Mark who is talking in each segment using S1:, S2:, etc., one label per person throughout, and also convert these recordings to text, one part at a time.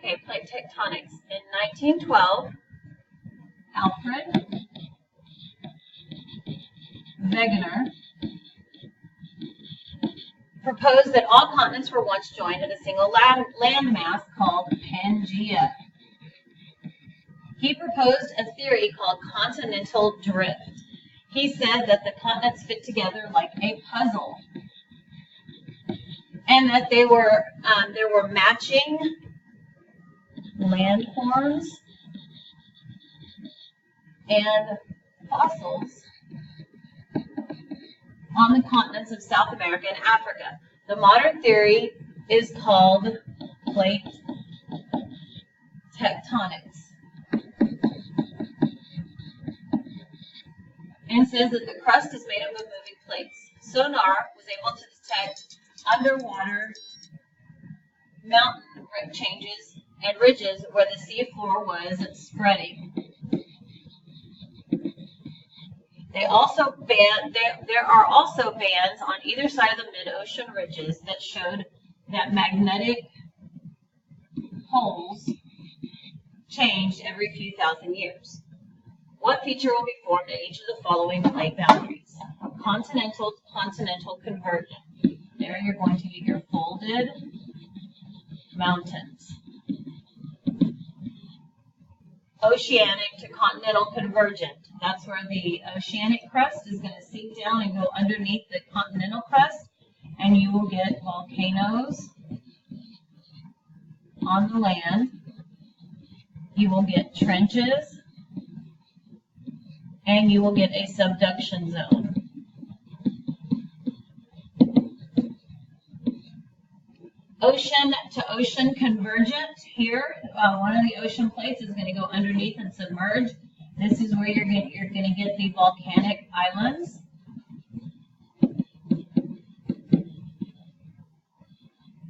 S1: Okay, plate tectonics. In 1912, Alfred Wegener proposed that all continents were once joined in a single landmass called Pangaea. He proposed a theory called continental drift. He said that the continents fit together like a puzzle, and that there were matching landforms and fossils on the continents of South America and Africa. The modern theory is called plate tectonics, and says that the crust is made up of moving plates. Sonar was able to detect underwater mountain changes and ridges where the sea floor was spreading. There are also bands on either side of the mid-ocean ridges that showed that magnetic poles changed every few thousand years. What feature will be formed at each of the following plate boundaries? Continental to continental convergent. There you're going to get your folded mountains. Oceanic to continental convergent. That's where the oceanic crust is going to sink down and go underneath the continental crust, and you will get volcanoes on the land. You will get trenches, and you will get a subduction zone. Ocean to ocean convergent. Here, one of the ocean plates is going to go underneath and submerge. This is where you're going to get the volcanic islands.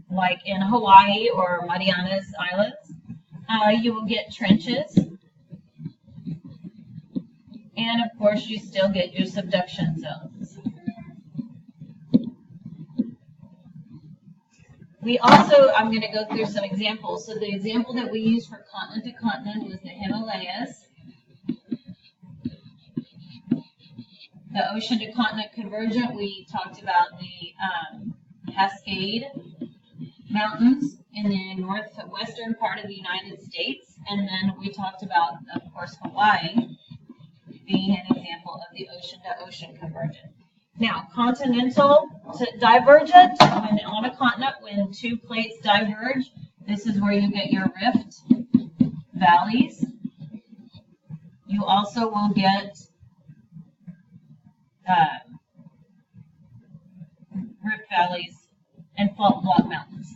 S1: Like in Hawaii or Marianas Islands. You will get trenches. And of course, you still get your subduction zones. I'm going to go through some examples. So the example that we used for continent to continent was the Himalayas. The ocean to continent convergent, we talked about the Cascade Mountains in the northwestern part of the United States. And then we talked about, of course, Hawaii being an example of the ocean to ocean convergent. Now, continental to divergent, when on a continent, when two plates diverge, this is where you get your rift valleys. You also will get rift valleys and fault block mountains.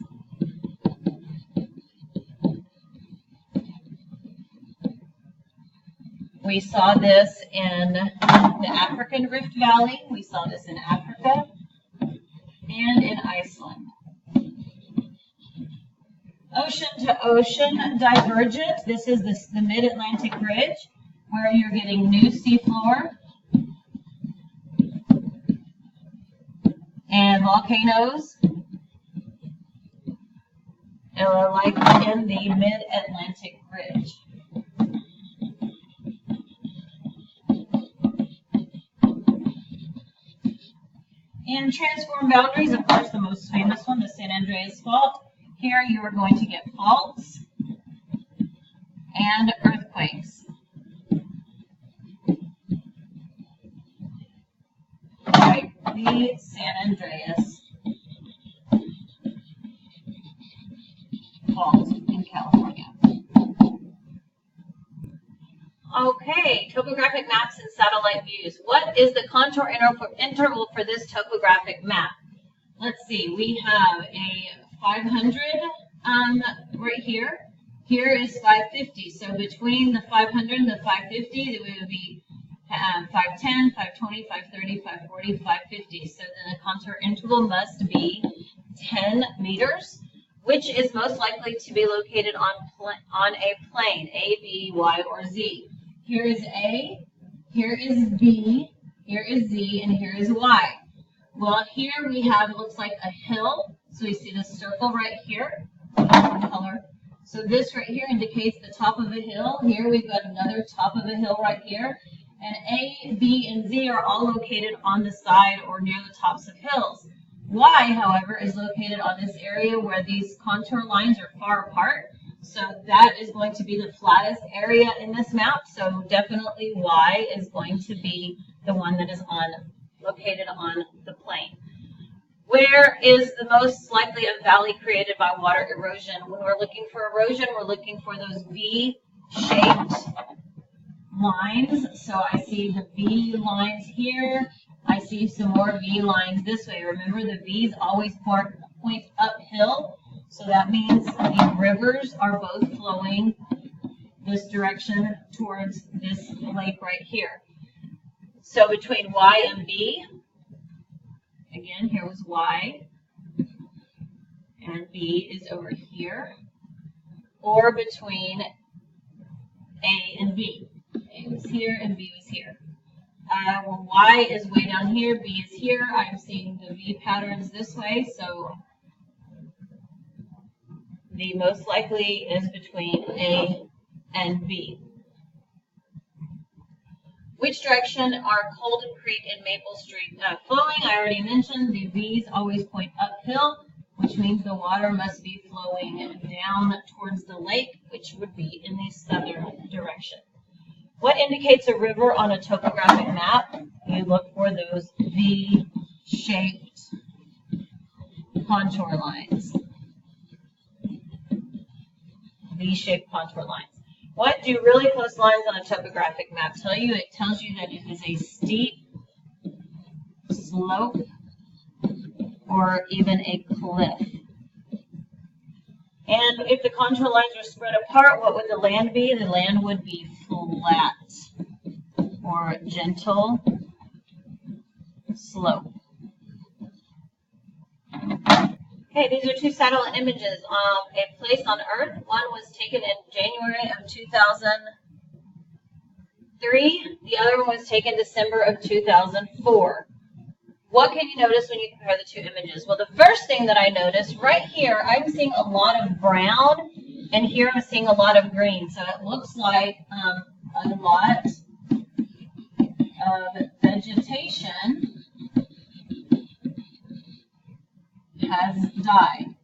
S1: We saw this in the African Rift Valley. We saw this in Africa and in Iceland. Ocean to ocean divergent. This is the Mid-Atlantic Ridge, where you're getting new seafloor and volcanoes, like in the Mid-Atlantic Ridge. And transform boundaries, of course, the most famous one, the San Andreas Fault. Here you are going to get faults and earthquakes. Like the San Andreas Fault in California. Okay, topographic maps and satellite views. What is the contour interval for this topographic map? Let's see, we have a 500 right here. Here is 550. So between the 500 and the 550, it would be 510, 520, 530, 540, 550. So then the contour interval must be 10 meters, which is most likely to be located on a plane, A, B, Y, or Z. Here is A, here is B, here is Z, and here is Y. Well, here we have, it looks like a hill. So we see the circle right here, color. So this right here indicates the top of a hill. Here we've got another top of a hill right here. And A, B, and Z are all located on the side or near the tops of hills. Y, however, is located on this area where these contour lines are far apart. So that is going to be the flattest area in this map. So definitely Y is going to be the one that is located on the plain. Where is the most likely a valley created by water erosion? When we're looking for erosion, we're looking for those V-shaped lines. So I see the V lines here. I see some more V lines this way. Remember, the V's always point uphill. So that means the rivers are both flowing this direction towards this lake right here. So between Y and B, again, here was Y, and B is over here, or between A and B. A was here and B was here. Well, Y is way down here, B is here. I'm seeing the V patterns this way, so the most likely is between A and B. Which direction are Colden Creek and Maple Street flowing? I already mentioned the V's always point uphill, which means the water must be flowing down towards the lake, which would be in the southern direction. What indicates a river on a topographic map? You look for those V-shaped contour lines. V-shaped contour lines. What do really close lines on a topographic map tell you? It tells you that it is a steep slope or even a cliff. And if the contour lines are spread apart, what would the land be? The land would be flat or gentle slope. Okay, these are two satellite images of a place on Earth. One was taken in January of 2003. The other one was taken December of 2004. What can you notice when you compare the two images? Well, the first thing that I noticed, right here, I'm seeing a lot of brown, and here I'm seeing a lot of green. So it looks like a lot of vegetation has died.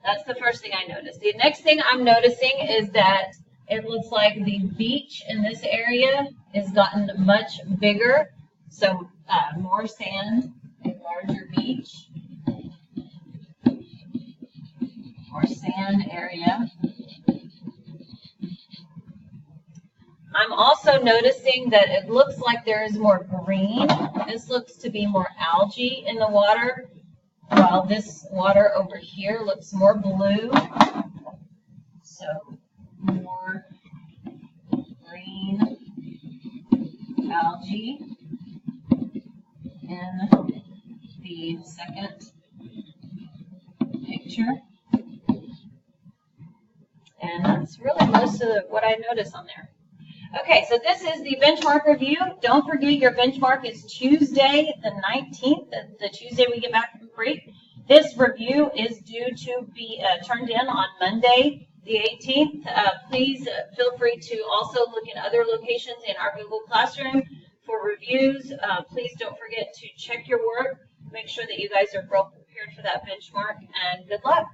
S1: That's the first thing I noticed. The next thing I'm noticing is that it looks like the beach in this area has gotten much bigger. So more sand, a larger beach, more sand area. I'm also noticing that it looks like there is more green. This looks to be more algae in the water, while this water over here looks more blue. So more green algae in the second picture. And that's really most of what I notice on there. Okay, so this is the benchmark review. Don't forget your benchmark is Tuesday the 19th, the Tuesday we get back from break. This review is due to be turned in on Monday the 18th. Please feel free to also look in other locations in our Google Classroom for reviews. Please don't forget to check your work. Make sure that you guys are well prepared for that benchmark, and good luck.